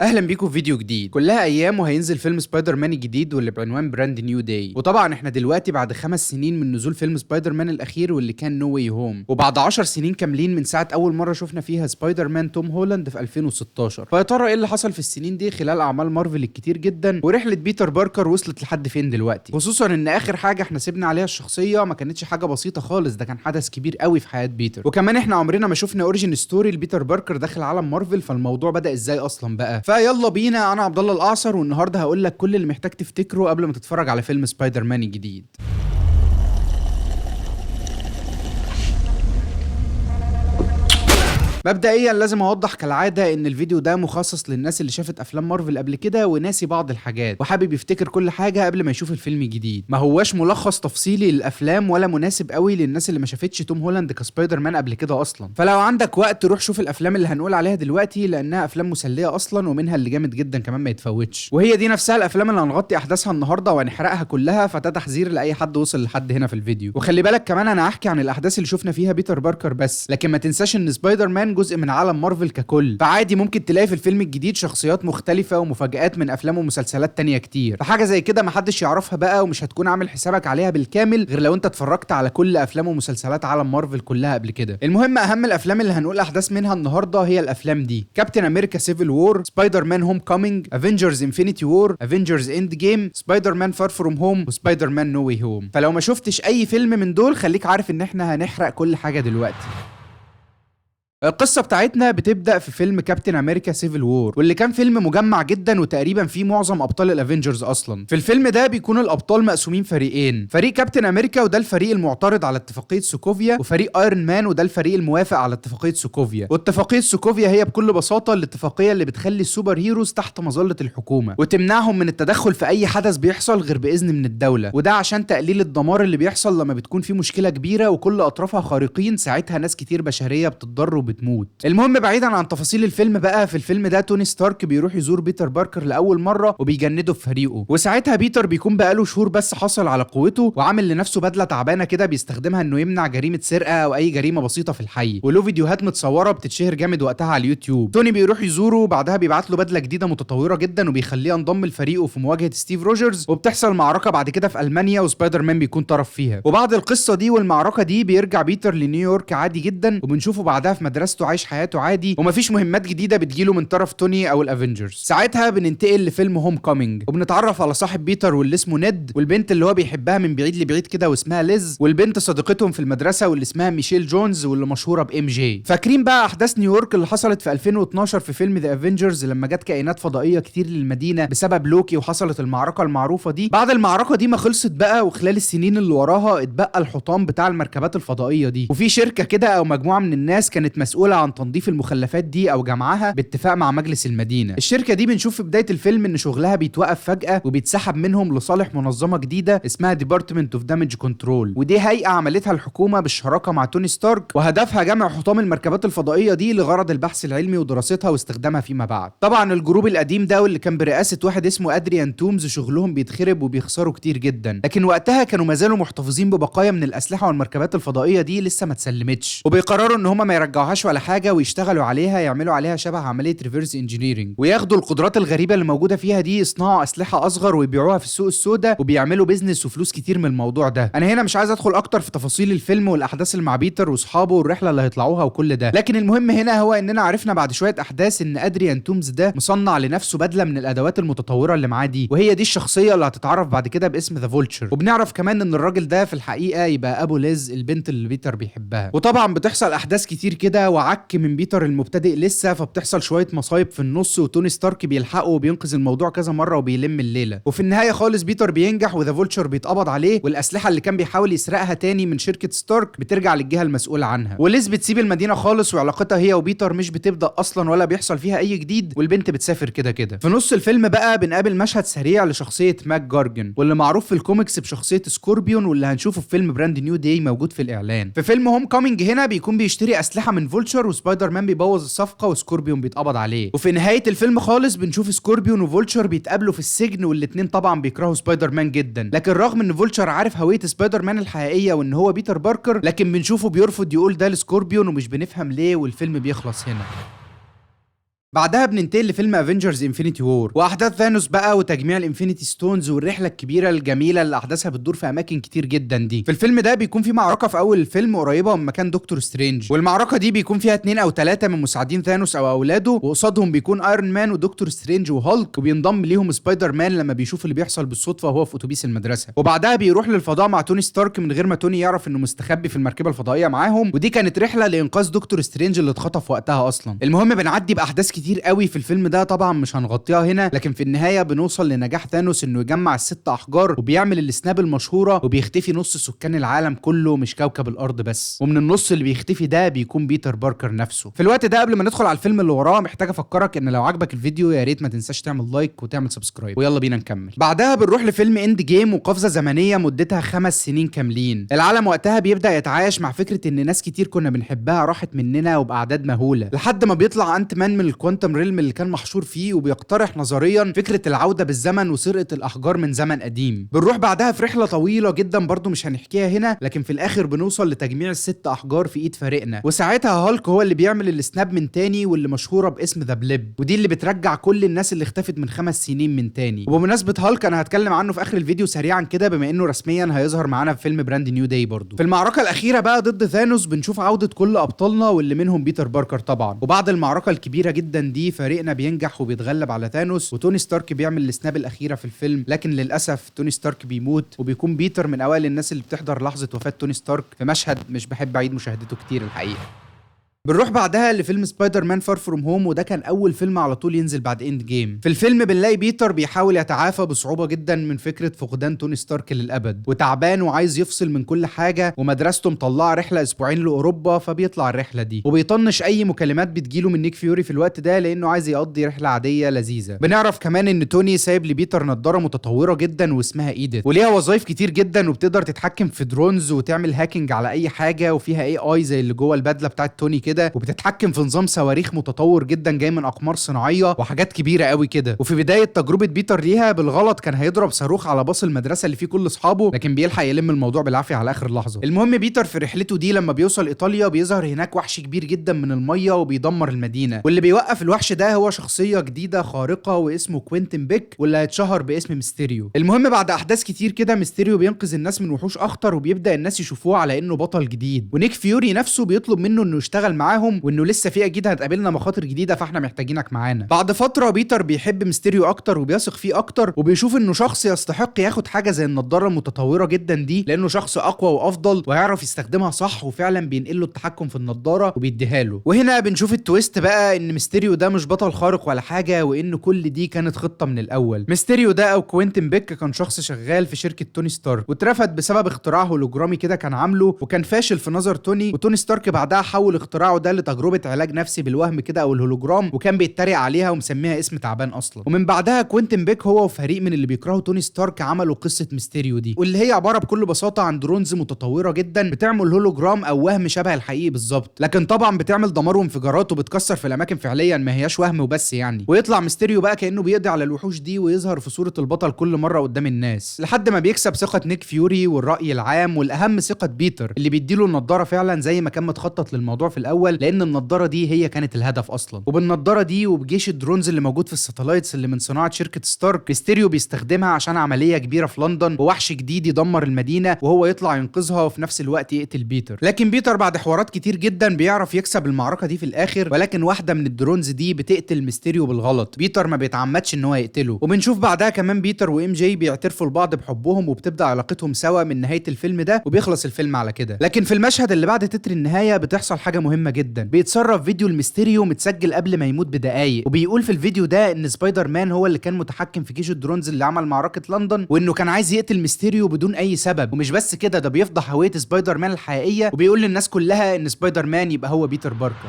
اهلا بيكم في فيديو جديد. كلها ايام وهينزل فيلم سبايدر مان الجديد واللي بعنوان براند نيو داي. وطبعا احنا دلوقتي بعد 5 سنين من نزول فيلم سبايدر مان الاخير واللي كان نو واي هوم، وبعد 10 سنين كاملين من ساعه اول مره شفنا فيها سبايدر مان توم هولاند في 2016. فيا ترى ايه اللي حصل في السنين دي خلال اعمال مارفل الكتير جدا، ورحله بيتر باركر وصلت لحد فين دلوقتي؟ خصوصا ان اخر حاجه احنا سيبنا عليها الشخصيه ما كانتش حاجه بسيطه خالص، ده كان حدث كبير قوي في حياه بيتر. وكمان احنا عمرنا ما شفنا اوريجين ستوري لبيتر باركر داخل عالم مارفل، فالموضوع بدا ازاي اصلا بقى؟ فيلا بينا. انا عبد الله الاعصر، والنهارده هقول لك كل اللي محتاج تفتكره قبل ما تتفرج على فيلم سبايدر مان الجديد. مبدئيا لازم اوضح كالعاده ان الفيديو ده مخصص للناس اللي شافت افلام مارفل قبل كده وناسي بعض الحاجات وحابب يفتكر كل حاجه قبل ما يشوف الفيلم الجديد. ما هواش ملخص تفصيلي للافلام ولا مناسب قوي للناس اللي ما شافتش توم هولاند كسبايدر مان قبل كده اصلا. فلو عندك وقت روح شوف الافلام اللي هنقول عليها دلوقتي، لانها افلام مسليه اصلا ومنها اللي جامد جدا كمان ما يتفوتش، وهي دي نفسها الافلام اللي هنغطي احداثها النهارده وهنحرقها كلها، فده تحذير لاي حد وصل لحد هنا في الفيديو. وخلي بالك كمان انا هحكي عن الاحداث اللي شفنا فيها بيتر باركر بس، لكن ما تنساش ان سبايدر مان جزء من عالم مارفل ككل، فعادي ممكن تلاقي في الفيلم الجديد شخصيات مختلفة ومفاجآت من افلام ومسلسلات تانية كتير، فحاجة زي كده محدش يعرفها بقى ومش هتكون عامل حسابك عليها بالكامل غير لو انت اتفرجت على كل افلام ومسلسلات عالم مارفل كلها قبل كده. المهم اهم الافلام اللي هنقول احداث منها النهارده هي الافلام دي: كابتن امريكا سيفل وور، سبايدر مان هوم كومينج، افنجرز انفينيتي وور، افنجرز اند جيم، سبايدر مان فار فروم هوم، وسبايدر مان نو واي هوم. فلو ما شفتش اي فيلم من دول خليك عارف ان احنا هنحرق كل حاجة دلوقتي. القصة بتاعتنا بتبدأ في فيلم كابتن امريكا سيفل وور، واللي كان فيلم مجمع جدا وتقريبا فيه معظم ابطال الافينجرز اصلا. في الفيلم ده بيكون الابطال مقسومين فريقين: فريق كابتن امريكا وده الفريق المعترض على اتفاقية سوكوفيا، وفريق ايرون مان وده الفريق الموافق على اتفاقية سوكوفيا. واتفاقية سوكوفيا هي بكل بساطة الاتفاقية اللي بتخلي السوبر هيروز تحت مظلة الحكومة وتمنعهم من التدخل في اي حدث بيحصل غير باذن من الدولة، وده عشان تقليل الدمار اللي بيحصل لما بتكون في مشكلة كبيرة وكل اطرافها خارقين، ساعتها ناس كتير بشرية بتتضر وبتموت. المهم بعيدا عن تفاصيل الفيلم بقى، في الفيلم ده توني ستارك بيروح يزور بيتر باركر لاول مره وبيجنده في فريقه، وساعتها بيتر بيكون بقاله شهور بس حصل على قوته وعامل لنفسه بدله تعبانه كده بيستخدمها انه يمنع جريمه سرقه او اي جريمه بسيطه في الحي، وله فيديوهات متصوره بتتشهر جامد وقتها على اليوتيوب. توني بيروح يزوره وبعدها بيبعت له بدله جديده متطوره جدا وبيخليه ينضم لفريقه في مواجهه ستيف روجرز، وبتحصل معركه بعد كده في المانيا وسبايدر مان بيكون طرف فيها. وبعد القصه دي والمعركه دي بيرجع بيتر لنيويورك عادي جدا، وبنشوفه بعدها في مدرسته عايش حياته عادي ومفيش مهمات جديده بتجيله من طرف توني او الافنجرز. ساعتها بننتقل لفيلم هوم كومينج وبنتعرف على صاحب بيتر واللي اسمه نيد، والبنت اللي هو بيحبها من بعيد لبعيد كده واسمها ليز، والبنت صديقتهم في المدرسه واللي اسمها ميشيل جونز واللي مشهوره بام جي. فاكرين بقى احداث نيويورك اللي حصلت في 2012 في فيلم ذا افنجرز لما جت كائنات فضائيه كتير للمدينه بسبب لوكي وحصلت المعركه المعروفه دي؟ بعد المعركه دي ما خلصت بقى وخلال السنين اللي وراها اتبقى الحطام بتاع المركبات الفضائيه دي، وفي شركه كده او مجموعه من الناس كانت مسؤوله عن تنظيف المخلفات دي او جمعها باتفاق مع مجلس المدينه. الشركه دي بنشوف في بدايه الفيلم ان شغلها بيتوقف فجاه وبيتسحب منهم لصالح منظمه جديده اسمها ديبارتمنت اوف دامج كنترول، ودي هيئه عملتها الحكومه بالشراكه مع توني ستارك، وهدفها جمع حطام المركبات الفضائيه دي لغرض البحث العلمي ودراستها واستخدامها فيما بعد. طبعا الجروب القديم ده واللي كان برئاسه واحد اسمه ادريان تومز شغلهم بيتخرب وبيخسروا كتير جدا، لكن وقتها كانوا ما زالوا محتفظين ببقايا من الاسلحه والمركبات الفضائيه دي لسه ما اتسلمتش، وبيقرروا ان هم ما يرجعوهاش ولا حاجه ويشتغلوا عليها، يعملوا عليها شبه عمليه ريفرس انجينيرنج، وياخدوا القدرات الغريبه اللي موجوده فيها دي يصنعوا اسلحه اصغر ويبيعوها في السوق السوداء، وبيعملوا بيزنس وفلوس كتير من الموضوع ده. انا هنا مش عايز ادخل اكتر في تفاصيل الفيلم والاحداث اللي مع بيتر واصحابه والرحله اللي هيطلعوها وكل ده، لكن المهم هنا هو اننا عرفنا بعد شويه احداث ان ادريان تومز ده مصنع لنفسه بدله من الادوات المتطوره اللي معاه دي، وهي دي الشخصيه اللي هتتعرف بعد كده باسم ذا فولتشر. وبنعرف كمان ان الراجل ده في الحقيقه يبقى ابو ليز البنت اللي بيتر بيحبها. وطبعا بتحصل احداث كتير كده وعك من بيتر المبتدئ لسه، فبتحصل شويه مصايب في النص وتوني ستارك بيلحقه وبينقذ الموضوع كذا مره وبيلم الليله، وفي النهايه خالص بيتر بينجح وذا فولتشر بيتقبض عليه، والاسلحه اللي كان بيحاول يسرقها تاني من شركه ستارك بترجع للجهه المسؤوله عنها، وليز بتسيب المدينه خالص وعلاقتها هي وبيتر مش بتبدا اصلا ولا بيحصل فيها اي جديد، والبنت بتسافر كده كده. في نص الفيلم بقى بنقابل مشهد سريع لشخصيه ماك جارجن واللي معروف في الكوميكس بشخصيه سكوربيون، واللي هنشوفه في فيلم براند نيو داي موجود في الاعلان. في فيلم هوم كومينج هنا بيكون بيشتري اسلحه من فولتشر وسبايدر مان بيبوظ الصفقه وسكوربيون بيتقبض عليه، وفي نهايه الفيلم خالص بنشوف سكوربيون وفولتشر بيتقابلوا في السجن، والاتنين طبعا بيكرهوا سبايدر مان جدا، لكن رغم ان فولتشر عارف هويه سبايدر مان الحقيقيه وان هو بيتر باركر، لكن بنشوفه بيرفض يقول ده لسكوربيون ومش بنفهم ليه، والفيلم بيخلص هنا. بعدها بننتقل لفيلم افنجرز انفينيتي وور واحداث ثانوس بقى وتجميع الانفينيتي ستونز والرحله الكبيره الجميله اللي احداثها بتدور في اماكن كتير جدا دي. في الفيلم ده بيكون في معركه في اول الفيلم قريبه من مكان دكتور سترينج، والمعركه دي بيكون فيها 2 أو 3 من مساعدين ثانوس او اولاده، وقصادهم بيكون ايرون مان ودكتور سترينج وهالك، وبينضم ليهم سبايدر مان لما بيشوف اللي بيحصل بالصدفه وهو في اتوبيس المدرسه. وبعدها بيروح للفضاء مع توني ستارك من غير ما توني يعرف انه مستخبي في المركبه الفضائيه معاهم، ودي كانت رحله لانقاذ دكتور سترينج اللي اتخطف وقتها اصلا. المهم بنعدي باحداث كتير قوي في الفيلم ده طبعا مش هنغطيها هنا، لكن في النهايه بنوصل لنجاح ثانوس انه يجمع ال6 احجار وبيعمل السناب المشهوره، وبيختفي نص سكان العالم كله مش كوكب الارض بس، ومن النص اللي بيختفي ده بيكون بيتر باركر نفسه. في الوقت ده قبل ما ندخل على الفيلم اللي وراه محتاج افكرك ان لو عجبك الفيديو يا ريت ما تنساش تعمل لايك وتعمل سبسكرايب، ويلا بينا نكمل. بعدها بنروح لفيلم اند جيم وقفزه زمنيه مدتها 5 سنين كاملين. العالم وقتها بيبدا يتعايش مع فكره ان ناس كتير كنا بنحبها راحت مننا وباعداد مهوله، لحد ما بيطلع انت مان من الكوانتم ريلم اللي كان محشور فيه وبيقترح نظريا فكره العوده بالزمن وسرقه الاحجار من زمن قديم. بنروح بعدها في رحله طويله جدا برضو مش هنحكيها هنا، لكن في الاخر بنوصل لتجميع ال6 احجار في ايد فريقنا، وساعتها هالك هو اللي بيعمل السناب من تاني واللي مشهوره باسم ذا بليب، ودي اللي بترجع كل الناس اللي اختفت من 5 سنين من تاني. وبمناسبه هالك انا هتكلم عنه في اخر الفيديو سريعا كده بما انه رسميا هيظهر معانا في فيلم براند نيو داي برضو. في المعركه الاخيره بقى ضد ثانوس بنشوف عوده كل ابطالنا واللي منهم بيتر باركر طبعا، وبعد المعركه الكبيره جدا دي فريقنا بينجح وبيتغلب على ثانوس، وتوني ستارك بيعمل السناب الاخيره في الفيلم، لكن للاسف توني ستارك بيموت، وبيكون بيتر من اوائل الناس اللي بتحضر لحظه وفاه توني ستارك في مشهد مش بحب اعيد مشاهدته كتير الحقيقه. بنروح بعدها لفيلم سبايدر مان فار فروم هوم، وده كان اول فيلم على طول ينزل بعد اند جيم. في الفيلم بنلاقي بيتر بيحاول يتعافى بصعوبه جدا من فكره فقدان توني ستارك للابد، وتعبان وعايز يفصل من كل حاجه، ومدرسته مطلعه رحله اسبوعين لاوروبا، فبيطلع الرحله دي وبيطنش اي مكالمات بتجيله من نيك فيوري في الوقت ده لانه عايز يقضي رحله عاديه لذيذه. بنعرف كمان ان توني سايب لبيتر نضاره متطوره جدا واسمها ايديت، وليها وظايف كتير جدا وبتقدر تتحكم في درونز وتعمل هاكينج على اي حاجه، وفيها اي زي اللي جوه البدله بتاعت توني كده، وبتتحكم في نظام صواريخ متطور جدا جاي من اقمار صناعيه وحاجات كبيره قوي كده. وفي بدايه تجربه بيتر ليها بالغلط كان هيضرب صاروخ على باص المدرسه اللي فيه كل اصحابه، لكن بيلحق يلم الموضوع بالعافيه على اخر لحظه. المهم بيتر في رحلته دي لما بيوصل ايطاليا بيظهر هناك وحش كبير جدا من الميه وبيدمر المدينه، واللي بيوقف الوحش ده هو شخصيه جديده خارقه واسمه كوينتن بيك، واللي هيتشهر باسم ميستيريو. المهم بعد احداث كتير كده ميستيريو بينقذ الناس من وحوش اخطر، وبيبدا الناس يشوفوه على انه بطل جديد، ونيك فيوري نفسه بيطلب منه انه يشتغل معاهم، وانه لسه في اكيد هتقابلنا مخاطر جديده فاحنا محتاجينك معانا. بعد فتره بيتر بيحب ميستيريو اكتر وبيثق فيه اكتر، وبيشوف انه شخص يستحق ياخد حاجه زي النضاره المتطوره جدا دي، لانه شخص اقوى وافضل وهيعرف يستخدمها صح، وفعلا بينقل له التحكم في النضاره وبيديها له. وهنا بنشوف التويست بقى ان ميستيريو ده مش بطل خارق ولا حاجه، وان كل دي كانت خطه من الاول. ميستيريو ده او كوينتن بيك كان شخص شغال في شركه توني ستارك، واترفد بسبب اختراع هولوجرامي كده كان عامله وكان فاشل في نظر توني، وتوني ستارك بعدها حول اختراعه ده لتجربه علاج نفسي بالوهم كده او الهولوجرام، وكان بيتريق عليها ومسميها اسم تعبان اصلا. ومن بعدها كوينتن بيك هو وفريق من اللي بيكرهوا توني ستارك عملوا قصه ميستيريو دي، واللي هي عباره بكل بساطه عن درونز متطوره جدا بتعمل هولوجرام او وهم شبه الحقيقي بالظبط، لكن طبعا بتعمل دمار وانفجارات وبتكسر في الاماكن فعليا، ما هياش وهم وبس يعني. ويطلع ميستيريو بقى كانه بيقضي على الوحوش دي ويظهر في صوره البطل كل مره قدام الناس، لحد ما بيكسب ثقه نيك فيوري والراي العام، والاهم ثقه بيتر اللي بيديله النضاره فعلا زي ما كان متخطط للموضوع في الاول، لان النضاره دي هي كانت الهدف اصلا. وبالنضاره دي وبجيش الدرونز اللي موجود في الساتلايتس اللي من صناعه شركه ستارك، ميستيريو بيستخدمها عشان عمليه كبيره في لندن ووحش جديد يدمر المدينه، وهو يطلع ينقذها وفي نفس الوقت يقتل بيتر. لكن بيتر بعد حوارات كتير جدا بيعرف يكسب المعركه دي في الاخر، ولكن واحده من الدرونز دي بتقتل ميستيريو بالغلط، بيتر ما بيتعمدش ان هو يقتله. وبنشوف بعدها كمان بيتر وام جي بيعترفوا لبعض بحبهم، وبتبدا علاقتهم سوا من نهايه الفيلم ده، وبيخلص الفيلم على كده. لكن في المشهد اللي بعد تتر النهايه بتحصل حاجه مهمه جدا، بيتصرف فيديو الميستيريو متسجل قبل ما يموت بدقايق، وبيقول في الفيديو ده ان سبايدر مان هو اللي كان متحكم في جيش الدرونز اللي عمل معركه لندن، وانه كان عايز يقتل ميستيريو بدون اي سبب. ومش بس كده، ده بيفضح هويه سبايدر مان الحقيقيه، وبيقول للناس كلها ان سبايدر مان يبقى هو بيتر باركر.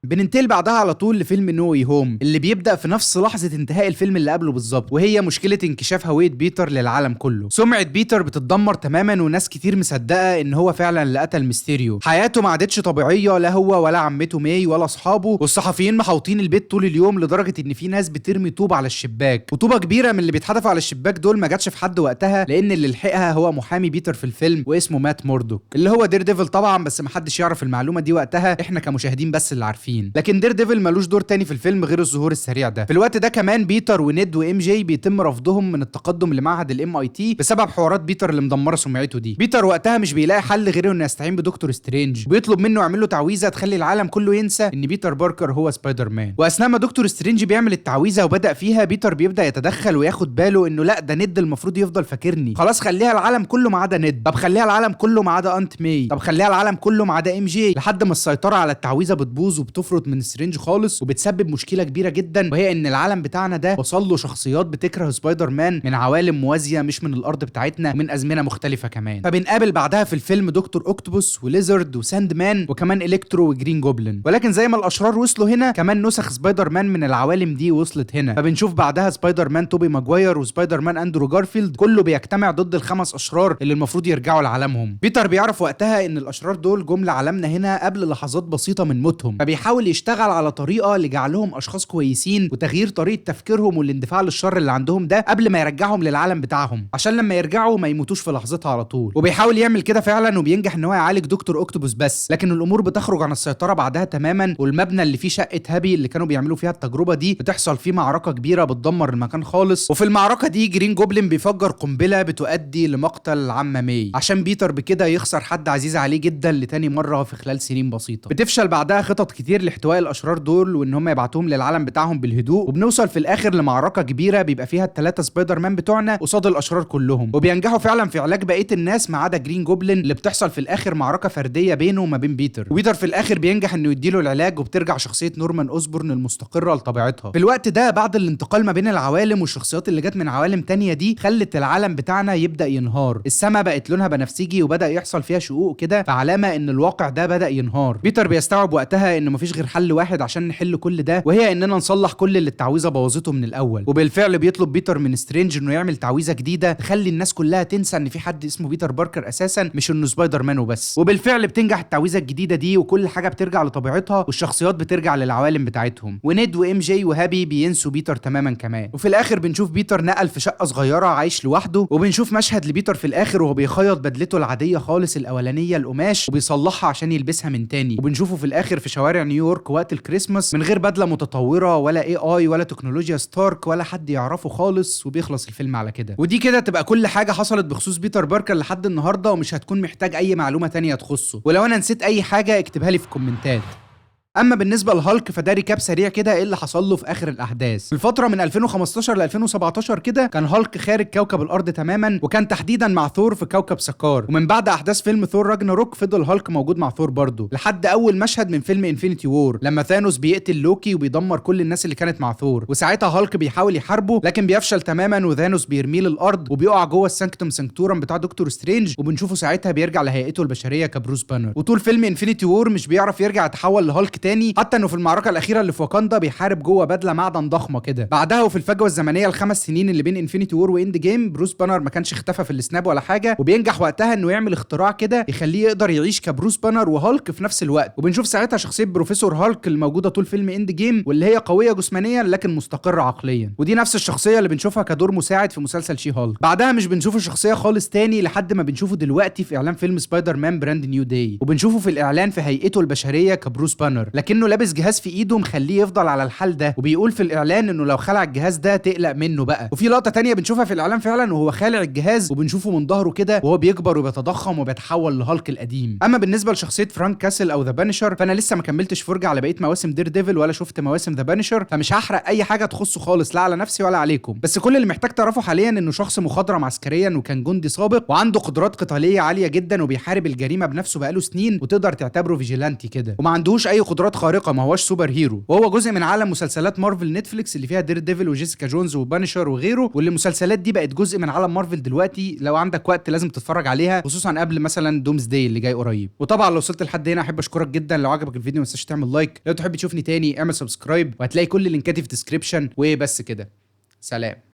بننتقل بعدها على طول لفيلم نو واي هوم اللي بيبدا في نفس لحظه انتهاء الفيلم اللي قبله بالظبط، وهي مشكله انكشاف هويه بيتر للعالم كله. سمعه بيتر بتتدمر تماما، وناس كتير مصدقه ان هو فعلا اللي قتل ميستيريو. حياته ما عادتش طبيعيه، لا هو ولا عمته ماي ولا اصحابه، والصحفيين محوطين البيت طول اليوم لدرجه ان في ناس بترمي طوب على الشباك، وطوبه كبيره من اللي بيتحدفوا على الشباك دول ما جاتش في حد وقتها، لان اللي لحقها هو محامي بيتر في الفيلم واسمه مات موردوك، اللي هو دير ديفل طبعا، بس ما حدش يعرف المعلومه دي وقتها، احنا كمشاهدين بس اللي عارفين. المختلفين. لكن دير ديفل ملوش دور تاني في الفيلم غير الظهور السريع ده. في الوقت ده كمان بيتر ونيد وام جي بيتم رفضهم من التقدم لمعهد الام اي تي بسبب حوارات بيتر اللي مدمره سمعته دي. بيتر وقتها مش بيلاقي حل غير انه يستعين بدكتور سترينج وبيطلب منه يعمل له تعويذه تخلي العالم كله ينسى ان بيتر باركر هو سبايدر مان. واثناء ما دكتور سترينج بيعمل التعويذه وبدا فيها، بيتر بيبدا يتدخل وياخد باله انه لا، ده نيد المفروض يفضل فاكرني. خلاص خليها العالم كله ما عدا نيد، طب خليها العالم كله ما عدا انت ماي، طب خليها العالم كله ما عدا ام جي، لحد ما السيطره على التعويذه بتبوظ وبتفرط من سترينج خالص وبتسبب مشكله كبيره جدا، وهي ان العالم بتاعنا ده وصل له شخصيات بتكره سبايدر مان من عوالم موازيه مش من الارض بتاعتنا ومن ازمنه مختلفه كمان. فبنقابل بعدها في الفيلم دكتور اوكتوبوس وليزرد وساند مان وكمان الكترو وجرين جوبلin. ولكن زي ما الاشرار وصلوا هنا، كمان نسخ سبايدر مان من العوالم دي وصلت هنا. فبنشوف بعدها سبايدر مان توبي ماجواير وسبايدر مان اندرو جارفيلد كله بيجتمع ضد الخمس اشرار اللي المفروض يرجعوا لعالمهم. بيتر بيعرف وقتها ان الاشرار دول جم لعالمنا هنا قبل لحظات بسيطه من موتهم، فبيحاول يشتغل على طريقه لجعلهم اشخاص كويسين وتغيير طريقه تفكيرهم والاندفاع للشر اللي عندهم ده قبل ما يرجعهم للعالم بتاعهم، عشان لما يرجعوا ما يموتوش في لحظتها على طول. وبيحاول يعمل كده فعلا وبينجح ان هو يعالج دكتور اوكتوبوس بس، لكن الامور بتخرج عن السيطره بعدها تماما، والمبنى اللي فيه شقه هابي اللي كانوا بيعملوا فيها التجربه دي بتحصل فيه معركه كبيره بتدمر المكان خالص. وفي المعركه دي جرين جوبلin بيفجر قنبله بتؤدي لمقتل عمه ماي، عشان بيتر بكده يخسر حد عزيز عليه جدا لتاني مره في خلال سنين بسيطه. بتفشل بعدها خطط كتير لاحتواء الاشرار دول وان هم يبعتوهم للعالم بتاعهم بالهدوء، وبنوصل في الاخر لمعركه كبيره بيبقى فيها الثلاثه سبايدر مان بتوعنا قصاد الاشرار كلهم، وبينجحوا فعلا في علاج بقيه الناس ما عدا جرين جوبلin اللي بتحصل في الاخر معركه فرديه بينه وما بين بيتر. وبيتر في الاخر بينجح انه يديله العلاج وبترجع شخصيه نورمان اوسبورن المستقره لطبيعتها. في الوقت ده بعد الانتقال ما بين العوالم والشخصيات اللي جت من عوالم تانية دي خلت العالم بتاعنا يبدا ينهار، السماء بقت لونها بنفسجي وبدا يحصل فيها شقوق كده، فعلامه ان الواقع ده بدا ينهار. بيتر بيستوعب وقتها ان مفيش غير حل واحد عشان نحل كل ده، وهي اننا نصلح كل اللي التعويذه بوظته من الاول. وبالفعل بيطلب بيتر من سترينج انه يعمل تعويذه جديده تخلي الناس كلها تنسى ان في حد اسمه بيتر باركر اساسا، مش انه سبايدر مان وبس. وبالفعل بتنجح التعويذه الجديده دي وكل حاجه بترجع لطبيعتها والشخصيات بترجع للعوالم بتاعتهم، ونيد وام جي وهابي بينسوا بيتر تماما كمان. وفي الاخر بنشوف بيتر نقل في شقه صغيره عايش لوحده، وبنشوف مشهد لبيتر في الاخر وهو بيخيط بدلته العاديه خالص الاولانيه القماش وبيصلحها عشان يلبسها من تاني، وبنشوفه في الاخر في شوارع نيويورك وقت الكريسماس من غير بدله متطوره ولا اي ولا تكنولوجيا ستارك ولا حد يعرفه خالص، وبيخلص الفيلم على كده. ودي كده تبقى كل حاجه حصلت بخصوص بيتر باركر لحد النهارده، ومش هتكون محتاج اي معلومه تانية تخصه، ولو انا نسيت اي حاجه اكتبها لي في الكومنتات. اما بالنسبه لهالك فده ريكاب سريع كده ايه اللي حصل له في اخر الاحداث. في الفتره من 2015 ل 2017 كده كان هالك خارج كوكب الارض تماما، وكان تحديدا مع ثور في كوكب سكار. ومن بعد احداث فيلم ثور راجناروك فضل هالك موجود مع ثور برضه لحد اول مشهد من فيلم انفينيتي وور لما ثانوس بيقتل لوكي وبيدمر كل الناس اللي كانت مع ثور، وساعتها هالك بيحاول يحاربه لكن بيفشل تماما وثانوس بيرميه للارض وبيقع جوه السانكتوم سانكتورم بتاع دكتور سترينج، وبنشوفه ساعتها بيرجع لهيئته البشريه كبروس بانر. وطول فيلم انفينيتي وور مش بيعرف يرجع يتحول لهالك تاني، حتى انه في المعركه الاخيره اللي في واكاندا بيحارب جوه بدله معدن ضخمه كده. بعدها وفي الفجوه الزمنيه الخمس سنين اللي بين انفينيتي وور واند جيم، بروس بانر ما كانش اختفى في السناب ولا حاجه، وبينجح وقتها انه يعمل اختراع كده يخليه يقدر يعيش كبروس بانر وهالك في نفس الوقت. وبنشوف ساعتها شخصيه بروفيسور هالك الموجوده طول فيلم اند جيم واللي هي قويه جسمانيا لكن مستقره عقليا، ودي نفس الشخصيه اللي بنشوفها كدور مساعد في مسلسل شي هالك. بعدها مش بنشوف الشخصيه خالص تاني لحد ما بنشوفه دلوقتي في اعلان فيلم سبايدر مان براند نيو داي، وبنشوفه في الاعلان في هيئته البشريه كبروس بانر لكنه لابس جهاز في ايده مخليه يفضل على الحال ده، وبيقول في الاعلان انه لو خلع الجهاز ده تقلق منه بقى. وفي لقطه تانية بنشوفها في الاعلان فعلا وهو خالع الجهاز وبنشوفه من ظهره كده وهو بيكبر وبيتضخم وبيتحول لهالك القديم. اما بالنسبه لشخصيه فرانك كاسل او ذا بانشر فانا لسه ما كملتش فرجه على بقيه مواسم دير ديفل ولا شفت مواسم ذا بانشر، فمش هحرق اي حاجه تخصه خالص لا على نفسي ولا عليكم. بس كل اللي محتاج تعرفه حاليا انه شخص مخضرم عسكريا وكان جندي سابق وعنده قدرات قتاليه عاليه جدا وبيحارب الجريمه بنفسه بقاله سنين وتقدر تعتبره فيجيلانتي كده، وما عندهوش اي قدرات خارقه، ما هوش سوبر هيرو، وهو جزء من عالم مسلسلات مارفل نتفليكس اللي فيها دير ديفل وجيسيكا جونز وبانشر وغيره، واللي المسلسلات دي بقت جزء من عالم مارفل دلوقتي. لو عندك وقت لازم تتفرج عليها خصوصا قبل مثلا دومز داي اللي جاي قريب. وطبعا لو وصلت لحد هنا احب اشكرك جدا، لو عجبك الفيديو ما تنساش تعمل لايك، لو تحب تشوفني تاني اعمل سبسكرايب وهتلاقي كل اللينكات في الديسكريبشن. وبس كده، سلام.